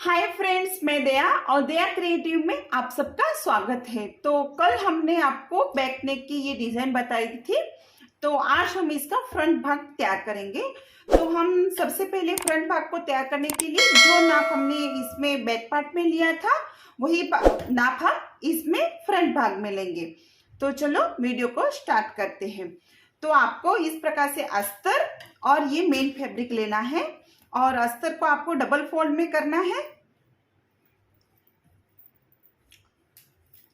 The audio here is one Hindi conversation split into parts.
हाय फ्रेंड्स, मैं दया और दया क्रिएटिव में आप सबका स्वागत है। तो कल हमने आपको बैक नेक की ये डिजाइन बताई थी, तो आज हम इसका फ्रंट भाग तैयार करेंगे। तो हम सबसे पहले फ्रंट भाग को तैयार करने के लिए जो नाप हमने इसमें बैक पार्ट में लिया था वही नाप हम इसमें फ्रंट भाग में लेंगे। तो चलो वीडियो को स्टार्ट करते हैं। तो आपको इस प्रकार से अस्तर और ये मेन फैब्रिक लेना है और अस्तर को आपको डबल फोल्ड में करना है।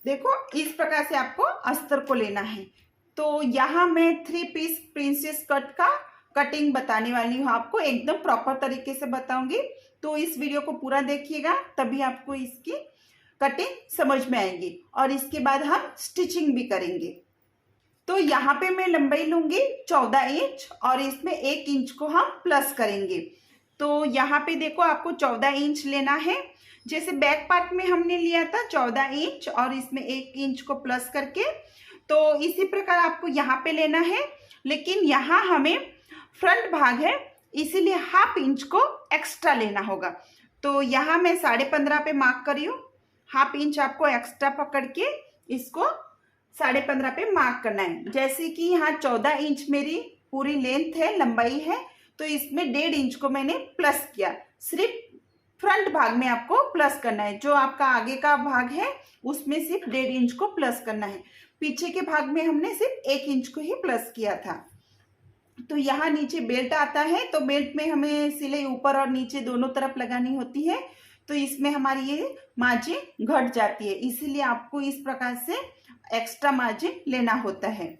देखो इस प्रकार से आपको अस्तर को लेना है। तो यहाँ मैं 3 पीस प्रिंसेस कट का कटिंग बताने वाली हूँ, आपको एकदम प्रॉपर तरीके से बताऊंगी। तो इस वीडियो को पूरा देखिएगा, तभी आपको इसकी कटिंग समझ में आएगी और इसके बाद हम स्टिचिंग भी करेंगे। तो यहाँ पे मैं लंबाई लूंगी 14 इंच और इसमें 1 इंच को हम प्लस करेंगे। तो यहाँ पे देखो आपको 14 इंच लेना है। जैसे बैक पार्ट में हमने लिया था 14 इंच और इसमें 1 इंच को प्लस करके, तो इसी प्रकार आपको यहाँ पे लेना है। लेकिन यहाँ हमें फ्रंट भाग है इसीलिए हाफ इंच को एक्स्ट्रा लेना होगा। तो यहाँ मैं 15.5 पे मार्क करी हूँ। हाफ इंच आपको एक्स्ट्रा पकड़ के इसको 15.5 पे मार्क करना है। जैसे कि यहाँ 14 इंच मेरी पूरी लेंथ है, लंबाई है, तो इसमें 1.5 इंच को मैंने प्लस किया। सिर्फ फ्रंट भाग में आपको प्लस करना है, जो आपका आगे का भाग है उसमें सिर्फ 1.5 इंच को प्लस करना है। पीछे के भाग में हमने सिर्फ 1 इंच को ही प्लस किया था। तो यहाँ नीचे बेल्ट आता है, तो बेल्ट में हमें सिलाई ऊपर और नीचे दोनों तरफ लगानी होती है। तो इसमें हमारी ये मार्जिन घट जाती है, इसीलिए आपको इस प्रकार से एक्स्ट्रा मार्जिन लेना होता है।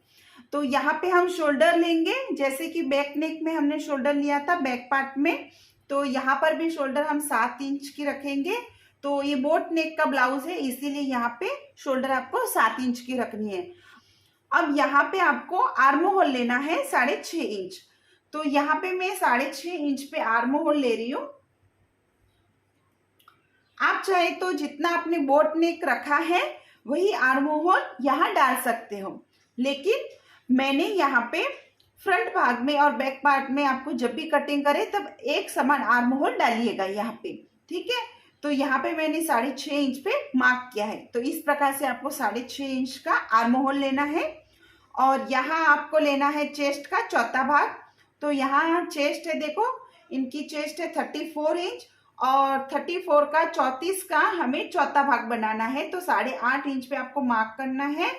तो यहाँ पे हम शोल्डर लेंगे, जैसे कि बैक नेक में हमने शोल्डर लिया था बैक पार्ट में, तो यहाँ पर भी शोल्डर हम 7 इंच की रखेंगे। तो ये बोट नेक का ब्लाउज है, इसीलिए यहाँ पे शोल्डर आपको 7 इंच की रखनी है। अब यहाँ पे आपको आर्म होल लेना है 6.5 इंच। तो यहाँ पे मैं 6.5 इंच पे आर्म होल ले रही हूँ। आप चाहे तो जितना आपने बोट नेक रखा है वही आर्म होल यहाँ डाल सकते हो, लेकिन मैंने यहाँ पे फ्रंट भाग में और बैक पार्ट में आपको जब भी कटिंग करे तब एक समान आर्म होल डालिएगा यहाँ पे, ठीक है। तो यहाँ पे मैंने 6.5 इंच पे मार्क किया है। तो इस प्रकार से आपको 6.5 इंच का आर्म होल लेना है। और यहाँ आपको लेना है चेस्ट का चौथा भाग। तो यहाँ चेस्ट है, देखो इनकी चेस्ट है 34 इंच और 34 का 34 का हमें चौथा भाग बनाना है। तो 8.5 इंच पे आपको मार्क करना है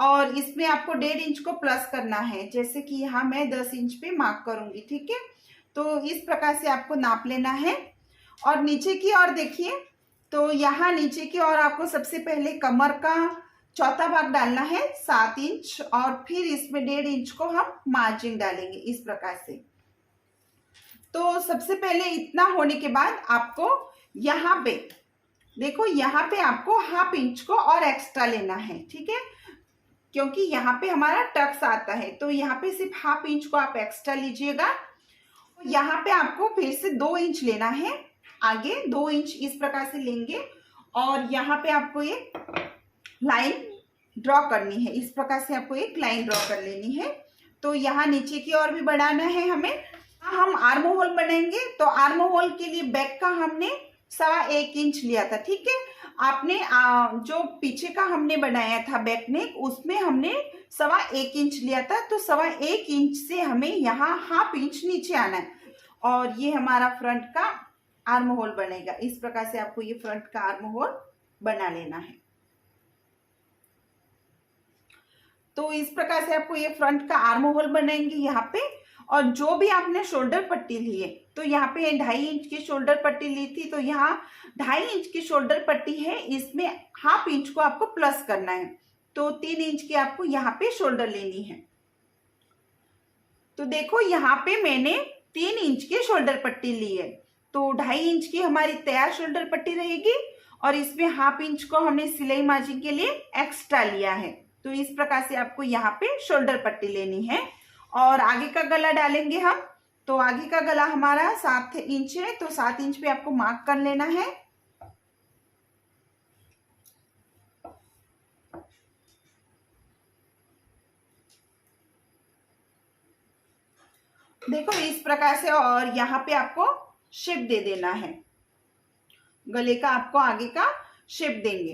और इसमें आपको 1.5 इंच को प्लस करना है। जैसे कि यहाँ मैं 10 इंच पे मार्क करूंगी, ठीक है। तो इस प्रकार से आपको नाप लेना है। और नीचे की ओर देखिए, तो यहाँ नीचे की ओर आपको सबसे पहले कमर का चौथा भाग डालना है 7 इंच और फिर इसमें 1.5 इंच को हम मार्जिन डालेंगे इस प्रकार से। तो सबसे पहले इतना होने के बाद आपको यहाँ पे देखो, यहाँ पे आपको हाफ इंच को और एक्स्ट्रा लेना है, ठीक है, क्योंकि यहाँ पे हमारा टक्स आता है। तो यहाँ पे सिर्फ हाफ इंच को आप एक्स्ट्रा लीजिएगा। यहाँ पे आपको फिर से 2 इंच लेना है, आगे 2 इंच इस प्रकार से लेंगे और यहाँ पे आपको ये लाइन ड्रॉ करनी है। इस प्रकार से आपको एक लाइन ड्रॉ कर लेनी है। तो यहाँ नीचे की ओर भी बढ़ाना है हमें। हम आर्म होल बनाएंगे, तो आर्म होल के लिए बैक का हमने 1.25 इंच लिया था, ठीक है। आपने जो पीछे का हमने बनाया था बैक नेक, उसमें हमने 1.25 इंच लिया था। तो 1.25 इंच से हमें यहाँ हाफ इंच नीचे आना है और ये हमारा फ्रंट का आर्म होल बनेगा। इस प्रकार से आपको ये फ्रंट का आर्म होल बना लेना है। तो इस प्रकार से आपको ये फ्रंट का आर्म होल बनाएंगे यहाँ पे। और जो भी आपने शोल्डर पट्टी ली है, तो यहाँ पे 2.5 इंच की शोल्डर पट्टी ली थी, तो यहाँ 2.5 इंच की शोल्डर पट्टी है, इसमें हाफ इंच को आपको प्लस करना है। तो 3 इंच की आपको यहाँ पे शोल्डर लेनी है। तो देखो यहाँ पे मैंने 3 इंच की शोल्डर पट्टी ली है। तो 2.5 इंच की हमारी तैयार शोल्डर पट्टी रहेगी और इसमें हाफ इंच को हमने सिलाई मार्जिन के लिए एक्स्ट्रा लिया है। तो इस प्रकार से आपको यहाँ पे शोल्डर पट्टी लेनी है। और आगे का गला डालेंगे हम। तो आगे का गला हमारा 7 इंच है, तो 7 इंच पे आपको मार्क कर लेना है। देखो इस प्रकार से, और यहाँ पे आपको शेप दे देना है। गले का आपको आगे का शेप देंगे।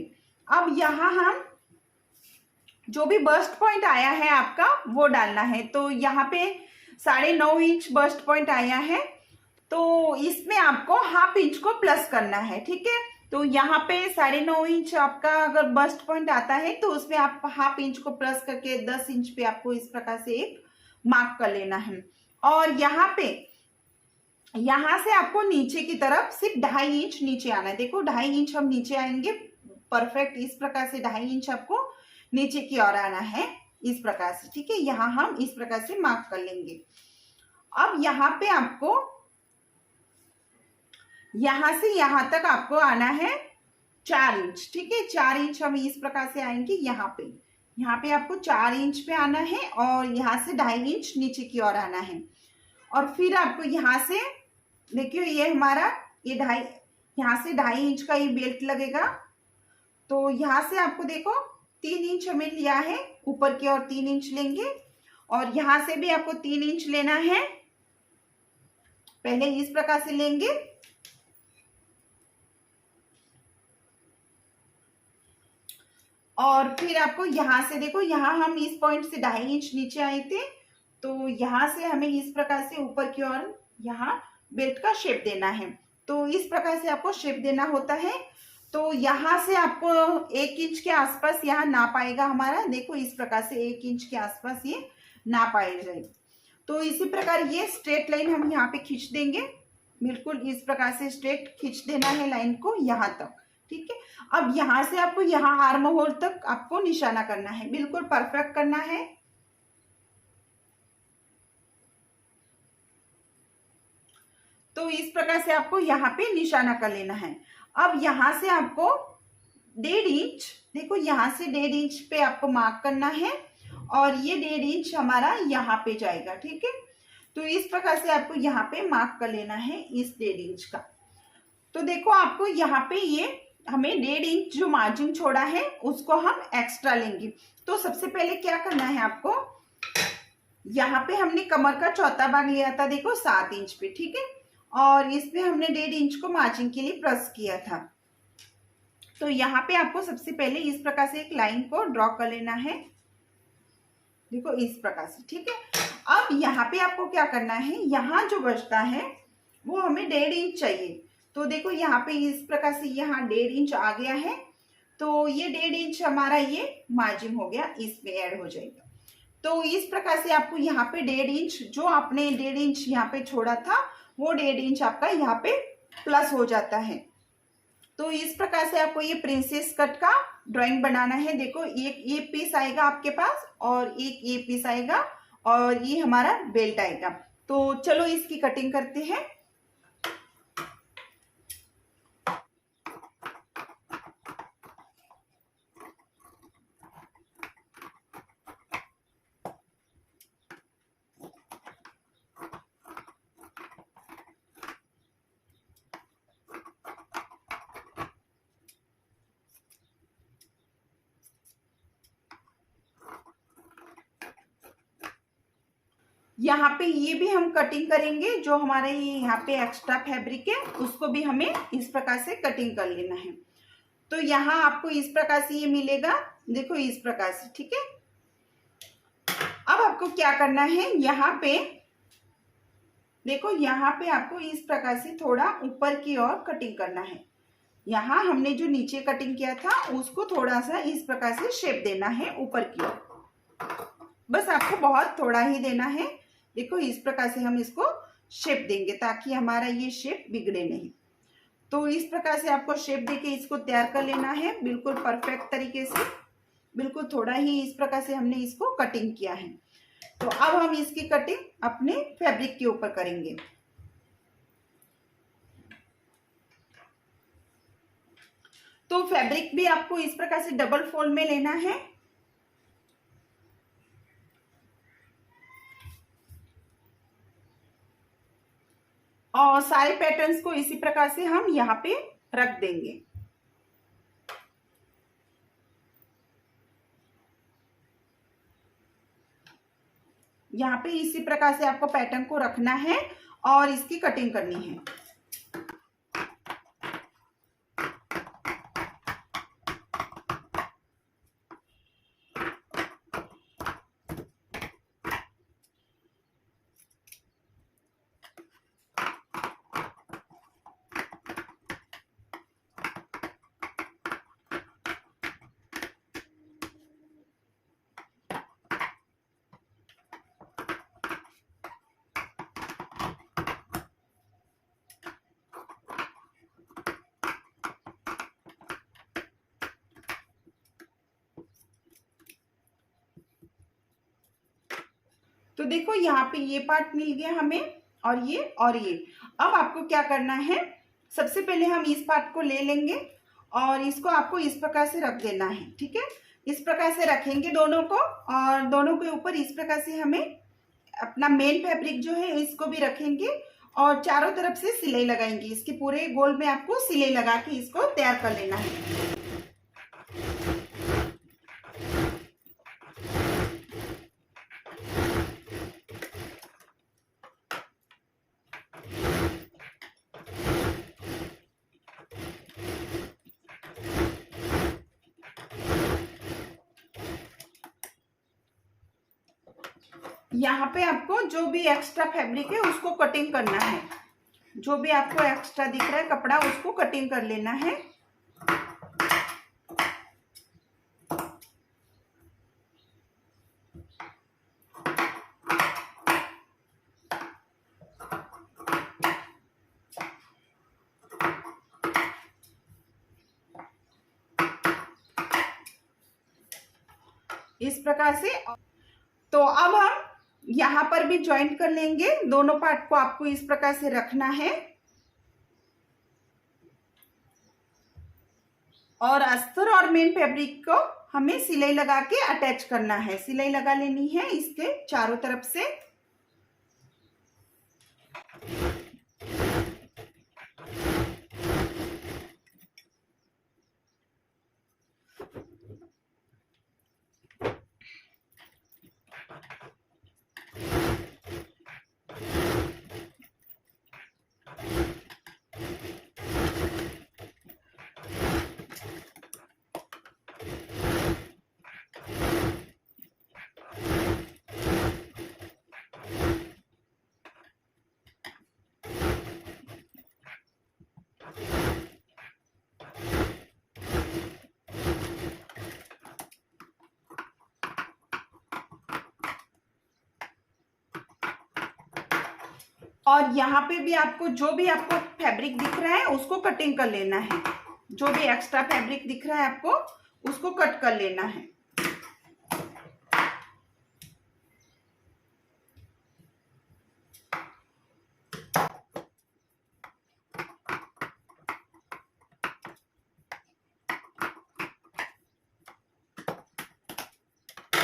अब यहाँ हम जो भी बस्ट पॉइंट आया है आपका वो डालना है। तो यहाँ पे 9.5 इंच बस्ट पॉइंट आया है, तो इसमें आपको हाफ इंच को प्लस करना है, ठीक है। तो यहाँ पे 9.5 इंच आपका अगर बस्ट पॉइंट आता है तो उसमें आप हाफ इंच को प्लस करके 10 इंच पे आपको इस प्रकार से एक मार्क कर लेना है। और यहाँ पे यहाँ से आपको नीचे की तरफ सिर्फ 2.5 इंच नीचे आना है। देखो 2.5 इंच हम नीचे आएंगे, परफेक्ट इस प्रकार से 2.5 इंच आपको नीचे की ओर आना है इस प्रकार से, ठीक है। यहाँ हम इस प्रकार से मार्क कर लेंगे। अब यहाँ पे आपको यहां से यहां तक आपको आना है 4 इंच, ठीक है। 4 इंच हम इस प्रकार से आएंगे। यहाँ पे आपको 4 इंच पे आना है और यहाँ से 2.5 इंच नीचे की ओर आना है। और फिर आपको यहाँ से देखियो ये हमारा ये यहाँ से 2.5 इंच का ये बेल्ट लगेगा। तो यहाँ से आपको देखो 3 इंच हमें लिया है, ऊपर की ओर 3 इंच लेंगे और यहाँ से भी आपको 3 इंच लेना है। पहले इस प्रकार से लेंगे और फिर आपको यहाँ से देखो, यहाँ हम इस पॉइंट से 2.5 इंच नीचे आए थे, तो यहाँ से हमें इस प्रकार से ऊपर की ओर यहाँ बेल्ट का शेप देना है। तो इस प्रकार से आपको शेप देना होता है। तो यहाँ से आपको 1 इंच के आसपास यहाँ नाप आएगा हमारा। देखो इस प्रकार से 1 इंच के आसपास ये नाप आएगा। तो इसी प्रकार ये स्ट्रेट लाइन हम यहाँ पे खींच देंगे, बिल्कुल इस प्रकार से स्ट्रेट खींच देना है लाइन को यहाँ तक, ठीक है। अब यहाँ से आपको यहाँ आर्म होल तक आपको निशाना करना है, बिल्कुल परफेक्ट करना है। तो इस प्रकार से आपको यहाँ पे निशाना कर लेना है। अब यहाँ से आपको 1.5 इंच, देखो यहाँ से 1.5 इंच पे आपको मार्क करना है और ये 1.5 इंच हमारा यहाँ पे जाएगा, ठीक है। तो इस प्रकार से आपको यहाँ पे मार्क कर लेना है इस 1.5 इंच का। तो देखो आपको यहाँ पे ये हमें 1.5 इंच जो मार्जिन छोड़ा है उसको हम एक्स्ट्रा लेंगे। तो सबसे पहले क्या करना है आपको, यहाँ पे हमने कमर का चौथा भाग लिया था, देखो 7 इंच पे, ठीक है। और इसमें हमने 1.5 इंच को मार्जिन के लिए प्रेस किया था। तो यहाँ पे आपको सबसे पहले इस प्रकार से एक लाइन को ड्रॉ कर लेना है, देखो इस प्रकार से, ठीक है। अब यहाँ पे आपको क्या करना है, यहाँ जो बचता है वो हमें 1.5 इंच चाहिए। तो देखो यहाँ पे इस प्रकार से यहाँ 1.5 इंच आ गया है। तो ये 1.5 इंच हमारा ये मार्जिन हो गया, इसमें ऐड हो जाएगा। तो इस प्रकार से आपको यहाँ पे 1.5 इंच जो आपने 1.5 इंच यहाँ पे छोड़ा था वो 1.5 इंच आपका यहाँ पे प्लस हो जाता है। तो इस प्रकार से आपको ये प्रिंसेस कट का ड्राइंग बनाना है। देखो एक ये पीस आएगा आपके पास और एक ये पीस आएगा और ये हमारा बेल्ट आएगा। तो चलो इसकी कटिंग करते हैं। यहाँ पे ये भी हम कटिंग करेंगे, जो हमारे ये यहाँ पे एक्स्ट्रा फैब्रिक है उसको भी हमें इस प्रकार से कटिंग कर लेना है। तो यहाँ आपको इस प्रकार से ये मिलेगा, देखो इस प्रकार से, ठीक है। अब आपको क्या करना है, यहाँ पे देखो यहाँ पे आपको इस प्रकार से थोड़ा ऊपर की ओर कटिंग करना है। यहाँ हमने जो नीचे कटिंग किया था उसको थोड़ा सा इस प्रकार से शेप देना है ऊपर की ओर, बस आपको बहुत थोड़ा ही देना है। देखो इस प्रकार से हम इसको शेप देंगे ताकि हमारा ये शेप बिगड़े नहीं। तो इस प्रकार से आपको शेप देके इसको तैयार कर लेना है बिल्कुल परफेक्ट तरीके से। बिल्कुल थोड़ा ही इस प्रकार से हमने इसको कटिंग किया है। तो अब हम इसकी कटिंग अपने फैब्रिक के ऊपर करेंगे। तो फैब्रिक भी आपको इस प्रकार से डबल फोल्ड में लेना है। और सारे पैटर्न्स को इसी प्रकार से हम यहाँ पे रख देंगे। यहाँ पे इसी प्रकार से आपको पैटर्न को रखना है और इसकी कटिंग करनी है। तो देखो यहाँ पे ये पार्ट मिल गया हमें, और ये और ये। अब आपको क्या करना है, सबसे पहले हम इस पार्ट को ले लेंगे और इसको आपको इस प्रकार से रख देना है। ठीक है, इस प्रकार से रखेंगे दोनों को, और दोनों के ऊपर इस प्रकार से हमें अपना मेन फैब्रिक जो है इसको भी रखेंगे और चारों तरफ से सिलाई लगाएंगे। इसके पूरे गोल में आपको सिलाई लगा के इसको तैयार कर लेना है। यहाँ पे आपको जो भी एक्स्ट्रा फैब्रिक है उसको कटिंग करना है। जो भी आपको एक्स्ट्रा दिख रहा है कपड़ा उसको कटिंग कर लेना है। इस प्रकार से। तो अब हम यहाँ पर भी ज्वाइंट कर लेंगे। दोनों पार्ट को आपको इस प्रकार से रखना है और अस्तर और मेन फैब्रिक को हमें सिलाई लगा के अटैच करना है। सिलाई लगा लेनी है इसके चारों तरफ से। और यहाँ पे भी आपको जो भी आपको फैब्रिक दिख रहा है उसको कटिंग कर लेना है। जो भी एक्स्ट्रा फैब्रिक दिख रहा है आपको उसको कट कर लेना है।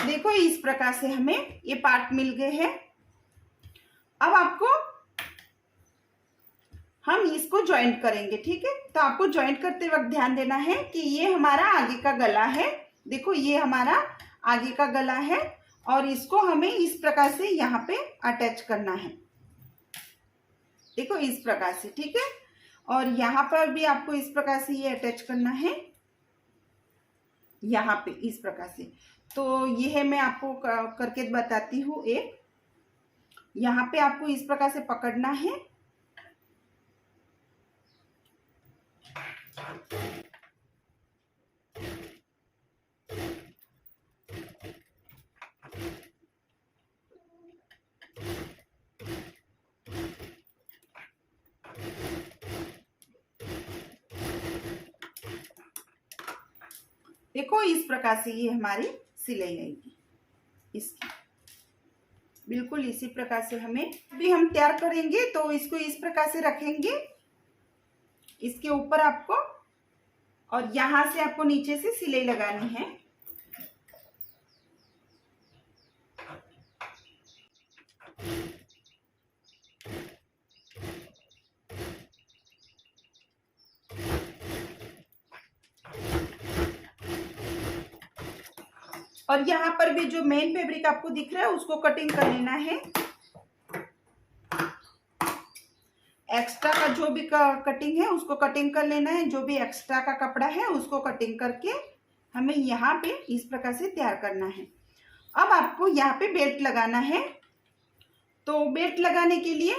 देखो इस प्रकार से हमें ये पार्ट मिल गए हैं। अब आपको हम इसको ज्वाइंट करेंगे। ठीक है, तो आपको ज्वाइंट करते वक्त ध्यान देना है कि ये हमारा आगे का गला है। देखो ये हमारा आगे का गला है और इसको हमें इस प्रकार से यहाँ पे अटैच करना है। देखो इस प्रकार से। ठीक है, और यहाँ पर भी आपको इस प्रकार से ये अटैच करना है, यहाँ पे इस प्रकार से। तो ये है, मैं आपको करके बताती हूँ। एक यहाँ पे आपको इस प्रकार से पकड़ना है। देखो इस प्रकार से ये हमारी सिलाई आएगी इसकी। बिल्कुल इसी प्रकार से हमें भी हम तैयार करेंगे। तो इसको इस प्रकार से रखेंगे इसके ऊपर आपको, और यहां से आपको नीचे से सिलाई लगानी है। और यहाँ पर भी जो मेन फैब्रिक आपको दिख रहा है उसको कटिंग कर लेना है। एक्स्ट्रा का जो भी कटिंग है उसको कटिंग कर लेना है। जो भी एक्स्ट्रा का कपड़ा है उसको कटिंग करके हमें यहाँ पे इस प्रकार से तैयार करना है। अब आपको यहाँ पे बेल्ट लगाना है। तो बेल्ट लगाने के लिए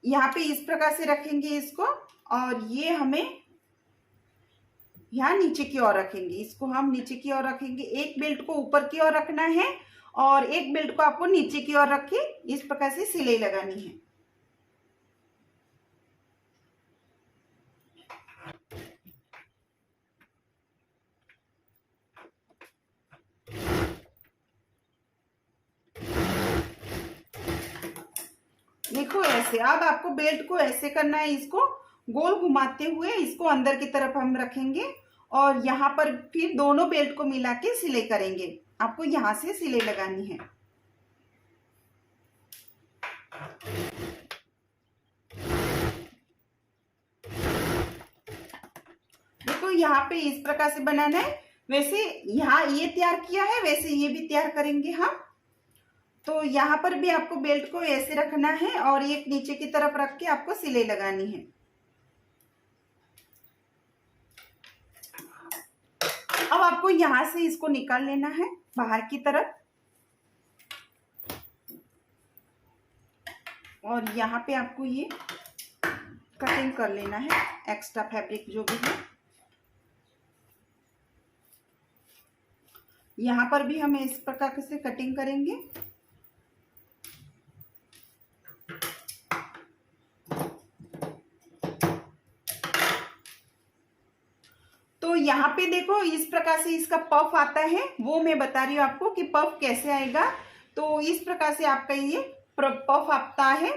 यहाँ पे इस प्रकार से रखेंगे इसको, और ये हमें यहाँ नीचे की ओर रखेंगे। इसको हम नीचे की ओर रखेंगे। एक बेल्ट को ऊपर की ओर रखना है और एक बेल्ट को आपको नीचे की ओर रख के इस प्रकार से सिलाई लगानी है। इसको ऐसे, अब आपको बेल्ट को ऐसे करना है, इसको गोल घुमाते हुए इसको अंदर की तरफ हम रखेंगे और यहाँ पर फिर दोनों बेल्ट को मिला के सिलाई करेंगे। आपको यहाँ से सिलाई लगानी है। देखो यहाँ पे इस प्रकार से बनाना है। वैसे यहाँ ये तैयार किया है, वैसे ये भी तैयार करेंगे हम। तो यहाँ पर भी आपको बेल्ट को ऐसे रखना है और एक नीचे की तरफ रख के आपको सिलाई लगानी है। अब आपको यहाँ से इसको निकाल लेना है बाहर की तरफ और यहाँ पे आपको ये कटिंग कर लेना है, एक्स्ट्रा फैब्रिक जो भी है। यहाँ पर भी हम इस प्रकार से कटिंग करेंगे। तो यहाँ पे देखो इस प्रकार से इसका पफ आता है, वो मैं बता रही हूँ आपको कि पफ कैसे आएगा। तो इस प्रकार से आपका ये पफ आता है।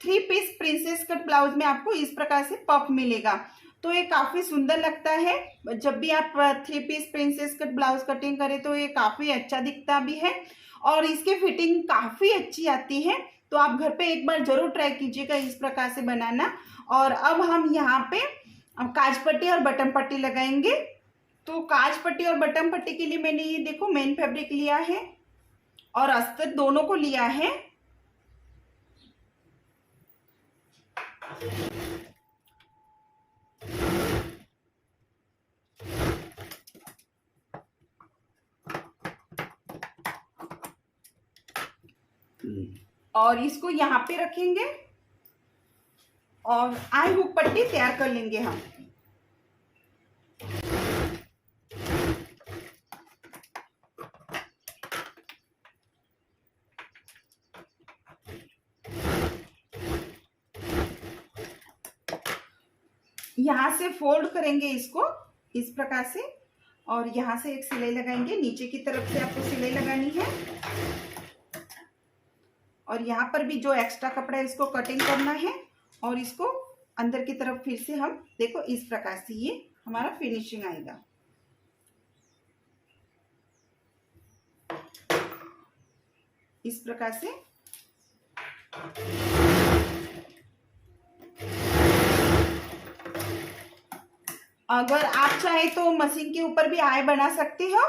3 पीस प्रिंसेस कट ब्लाउज में आपको इस प्रकार से पफ मिलेगा। तो ये काफी सुंदर लगता है। जब भी आप 3 piece princess cut blouse cutting करें तो ये काफी अच्छा दिखता भी है और इसकी फिटिंग काफी अच्छी आती है। तो आप घर पे एक बार जरूर ट्राई कीजिएगा इस प्रकार से बनाना। और अब हम यहाँ पे काज पट्टी और बटन पट्टी लगाएंगे। तो काज पट्टी और बटन पट्टी के लिए मैंने ये देखो मेन फैब्रिक लिया है और अस्तर दोनों को लिया है। और इसको यहाँ पे रखेंगे और आई हुक पट्टी तैयार कर लेंगे हम। यहाँ से फोल्ड करेंगे इसको इस प्रकार से और यहाँ से एक सिलाई लगाएंगे। नीचे की तरफ से आपको सिलाई लगानी है और यहाँ पर भी जो एक्स्ट्रा कपड़ा है इसको कटिंग करना है और इसको अंदर की तरफ फिर से हम देखो इस प्रकार से ये हमारा फिनिशिंग आएगा। इस प्रकार से अगर आप चाहे तो मशीन के ऊपर भी आय बना सकते हो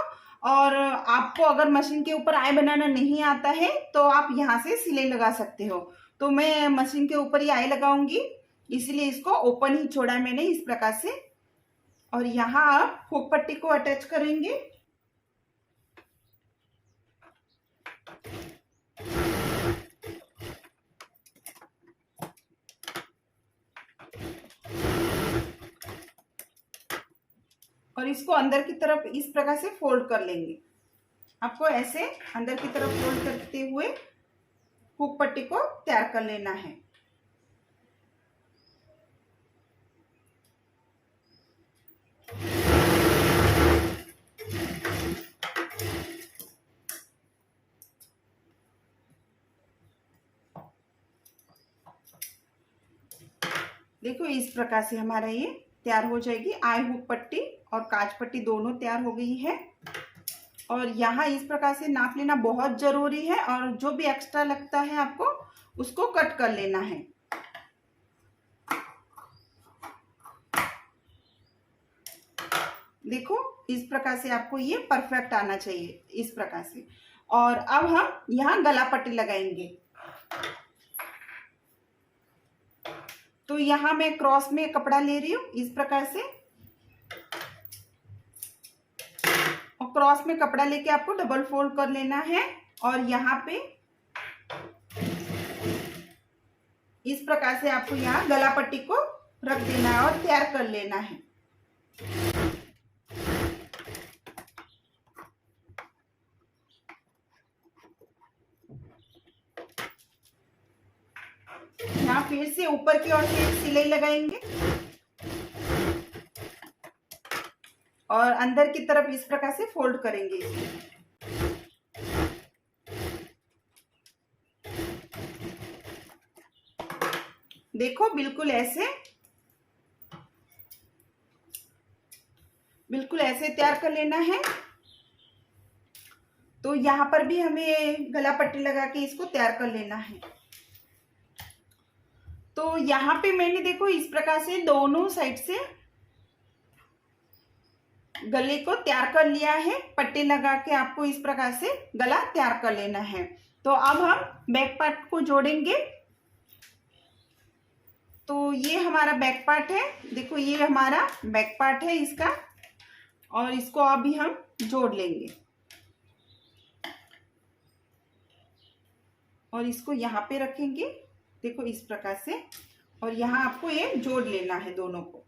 और आपको अगर मशीन के ऊपर आय बनाना नहीं आता है तो आप यहाँ से सिलाई लगा सकते हो। तो मैं मशीन के ऊपर ही आय लगाऊंगी, इसलिए इसको ओपन ही छोड़ा मैंने इस प्रकार से। और यहाँ आप हुक पट्टी को अटैच करेंगे। और इसको अंदर की तरफ इस प्रकार से फोल्ड कर लेंगे। आपको ऐसे अंदर की तरफ फोल्ड करते हुए हुक पट्टी को तैयार कर लेना है। देखो इस प्रकार से हमारा ये तैयार हो जाएगी। आई हुक पट्टी और काज पट्टी दोनों तैयार हो गई है। और यहाँ इस प्रकार से नाप लेना बहुत जरूरी है और जो भी एक्स्ट्रा लगता है आपको उसको कट कर लेना है। देखो इस प्रकार से आपको ये परफेक्ट आना चाहिए इस प्रकार से। और अब हम यहाँ गला पट्टी लगाएंगे। तो यहाँ मैं क्रॉस में कपड़ा ले रही हूँ इस प्रकार से और क्रॉस में कपड़ा लेके आपको डबल फोल्ड कर लेना है और यहाँ पे इस प्रकार से आपको यहाँ गला पट्टी को रख देना है और तैयार कर लेना है। यहाँ फिर से ऊपर की ओर से एक सिलाई लगाएंगे और अंदर की तरफ इस प्रकार से फोल्ड करेंगे इसको। देखो बिल्कुल ऐसे तैयार कर लेना है। तो यहाँ पर भी हमें गला पट्टी लगा के इसको तैयार कर लेना है। तो यहाँ पे मैंने देखो इस प्रकार से दोनों साइड से गले को तैयार कर लिया है। पट्टी लगा के आपको इस प्रकार से गला तैयार कर लेना है। तो अब हम बैक पार्ट को जोड़ेंगे। तो ये हमारा बैक पार्ट है, देखो ये हमारा बैक पार्ट है इसका, और इसको अभी हम जोड़ लेंगे और इसको यहाँ पे रखेंगे, देखो इस प्रकार से, और यहाँ आपको ये जोड़ लेना है दोनों को।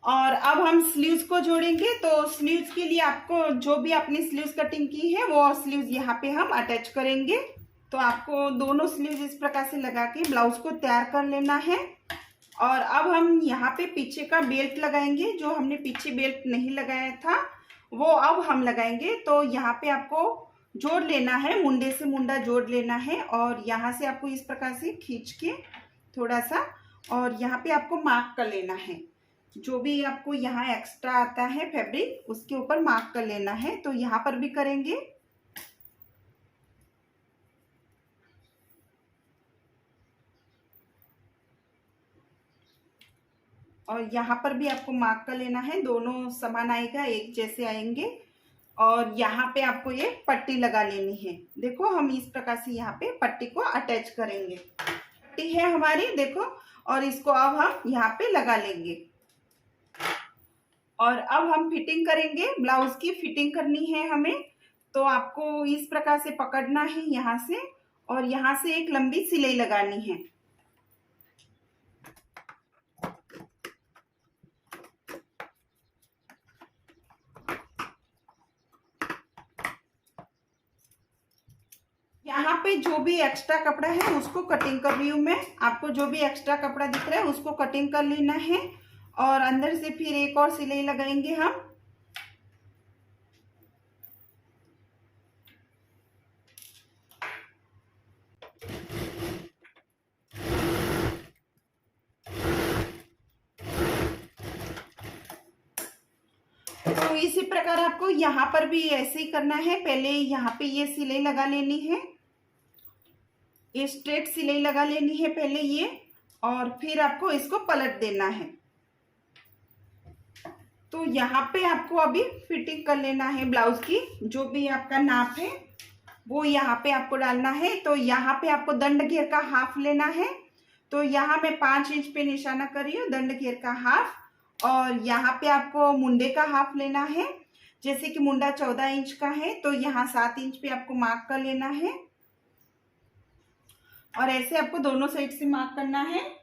और अब हम स्लीव्स को जोड़ेंगे। तो स्लीव्स के लिए आपको जो भी आपने स्लीव्स कटिंग की है वो स्लीव्स यहाँ पे हम अटैच करेंगे। तो आपको दोनों स्लीव्स इस प्रकार से लगा के ब्लाउज को तैयार कर लेना है। और अब हम यहाँ पे पीछे का बेल्ट लगाएंगे। जो हमने पीछे बेल्ट नहीं लगाया था वो अब हम लगाएंगे। तो यहाँ पे आपको जोड़ लेना है, मुंडे से मुंडा जोड़ लेना है, और यहाँ से आपको इस प्रकार से खींच के थोड़ा सा, और यहाँ पे आपको मार्क कर लेना है। जो भी आपको यहाँ एक्स्ट्रा आता है फैब्रिक उसके ऊपर मार्क कर लेना है। तो यहाँ पर भी करेंगे। और यहाँ पर भी आपको मार्क कर लेना है, दोनों समान आएगा, एक जैसे आएंगे। और यहाँ पे आपको ये पट्टी लगा लेनी है। देखो हम इस प्रकार से यहाँ पे पट्टी को अटैच करेंगे। पट्टी है हमारी, देखो, और इसको अब हम यहाँ पे लगा लेंगे। और अब हम फिटिंग करेंगे, ब्लाउज की फिटिंग करनी है हमें। तो आपको इस प्रकार से पकड़ना है यहाँ से, और यहाँ से एक लंबी सिलाई लगानी है। यहाँ पे जो भी एक्स्ट्रा कपड़ा है उसको कटिंग कर रही हूँ मैं। आपको जो भी एक्स्ट्रा कपड़ा दिख रहा है उसको कटिंग कर लेना है। और अंदर से फिर एक और सिलाई लगाएंगे हम। तो इसी प्रकार आपको यहाँ पर भी ऐसे ही करना है। पहले यहाँ पे ये सिलाई लगा लेनी है, ये स्ट्रेट सिलाई लगा लेनी है पहले ये, और फिर आपको इसको पलट देना है। तो यहाँ पे आपको अभी फिटिंग कर लेना है ब्लाउज की। जो भी आपका नाप है वो यहाँ पे आपको डालना है। तो यहाँ पे आपको दंड घेर का हाफ लेना है। तो यहाँ मैं 5 इंच पे निशाना कर रही हूँ, दंड घेर का हाफ। और यहाँ पे आपको मुंडे का हाफ लेना है। जैसे कि मुंडा 14 इंच का है तो यहाँ 7 इंच पे आपको मार्क कर लेना है, और ऐसे आपको दोनों साइड से मार्क करना है।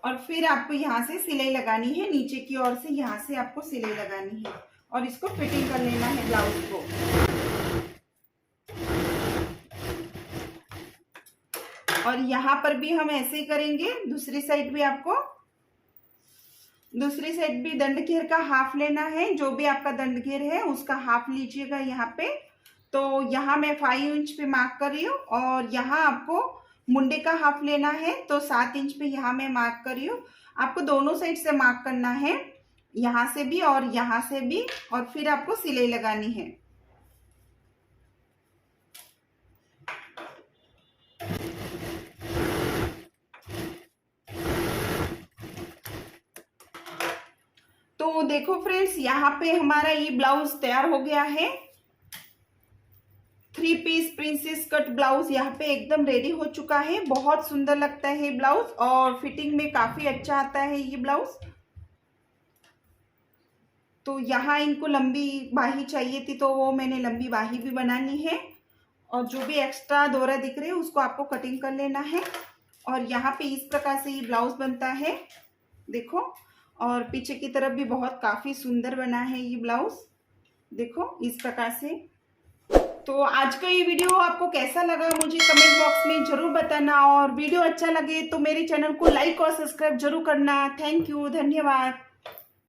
और फिर आपको यहाँ से सिलाई लगानी है, नीचे की ओर से यहाँ से आपको सिलाई लगानी है, और इसको फिटिंग कर लेना है ब्लाउज को। और यहाँ पर भी हम ऐसे ही करेंगे। दूसरी साइड भी दंड घेर का हाफ लेना है। जो भी आपका दंड घेर है उसका हाफ लीजिएगा यहाँ पे। तो यहाँ मैं 5 इंच पे मार्क कर रही हूँ, और यहाँ आपको मुंडे का हाफ लेना है। तो 7 इंच पे यहाँ मैं मार्क कर रही हूँ। आपको दोनों साइड से मार्क करना है, यहाँ से भी और यहाँ से भी, और फिर आपको सिलाई लगानी है। तो देखो फ्रेंड्स, यहाँ पे हमारा ये ब्लाउज तैयार हो गया है। 3 पीस प्रिंसेस कट ब्लाउज यहाँ पे एकदम रेडी हो चुका है। बहुत सुंदर लगता है ये ब्लाउज, और फिटिंग में काफी अच्छा आता है ये ब्लाउज। तो यहाँ इनको लंबी बाही चाहिए थी तो वो मैंने लंबी बाही भी बनानी है। और जो भी एक्स्ट्रा दोरा दिख रहे हैं उसको आपको कटिंग कर लेना है। और यहाँ पे इस प्रकार से ये ब्लाउज बनता है, देखो। और पीछे की तरफ भी बहुत काफी सुंदर बना है ये ब्लाउज, देखो इस प्रकार से। तो आज का ये वीडियो आपको कैसा लगा मुझे कमेंट बॉक्स में जरूर बताना, और वीडियो अच्छा लगे तो मेरे चैनल को लाइक और सब्सक्राइब जरूर करना। थैंक यू, धन्यवाद।